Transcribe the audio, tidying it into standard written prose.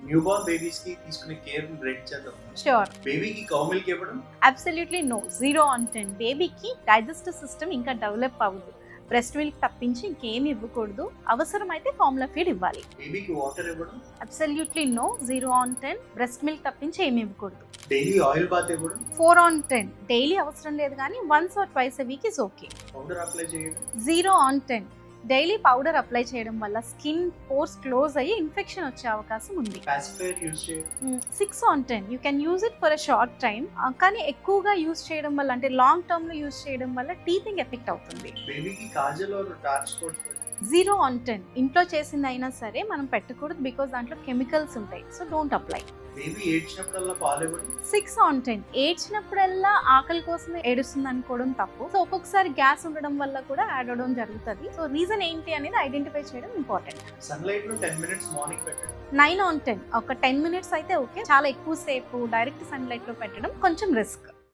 New born babies కి తీసుకునే care rate చేద్దాం. ష్యూర్. బేబీకి కౌ మిల్క్ ఇవ్వడం. Absolutely no. 0 on 10. బేబీకి డైజెస్టివ్ సిస్టమ్ ఇంకా డెవలప్ అవ్వదు. బ్రెస్ట్ మిల్క్ తప్పించి ఇంకేమి ఇవ్వకూడదు. అవసరమైతే ఫార్ములా ఫీడ్ ఇవ్వాలి. బేబీకి వాటర్ ఇవ్వడం. Absolutely no. 0 on 10. Breast milk తప్పించి ఏమి ఇవ్వకూడదు. డైలీ ఆయిల్ బాత్ ఇవ్వడం. 4 on 10. డైలీ అవసరం లేదు కానీ once or twice a week is okay. Powder apply చేయడం. 0 on 10. డైలీ పౌడర్ అప్లై చేయడం వల్ల స్కిన్ పోర్స్ క్లోజ్ అయ్యి ఇన్ఫెక్షన్ వచ్చే అవకాశం ఉంది. పాసిఫైయర్ యూజ్ చేయడం. 6 on 10. You can use it for a short time. కానీ ఎక్కువగా యూజ్ చేయడం వల్ల అంటే లాంగ్ టర్మ్ లో యూజ్ చేయడం వల్ల టీతింగ్ ఎఫెక్ట్ అవుతుంది. బేబీకి kajal or dark spot. 0 on 10. ఇంట్లో చేసింది అయినా సరే మనం పెట్టకూడదు బికాస్ దాంట్లో కెమికల్స్ ఉంటాయి. So don't apply. బేబీ ఏడ్చినప్పుడల్లా పాలు ఇవ్వడం. 6 on 10. ఏడ్చినప్పుడల్లా ఆకలి కోసమే ఏడుస్తుంది అనుకోవడం తప్పు. సో ఒక్కొక్కసారి గ్యాస్ ఉండడం వల్ల కూడా యాడ్ అవడం జరుగుతుంది. సో రీజన్ ఏంటి అనేది ఐడెంటిఫై చేయడం ఇంపార్టెంట్. సన్లైట్ లో 10 minutes మార్నింగ్ పెట్టడం. 9 on 10. ఒక 10 minutes అయితే ఓకే. చాలా ఎక్కువ సేపు డైరెక్ట్ సన్లైట్ లో పెట్టడం కొంచెం రిస్క్.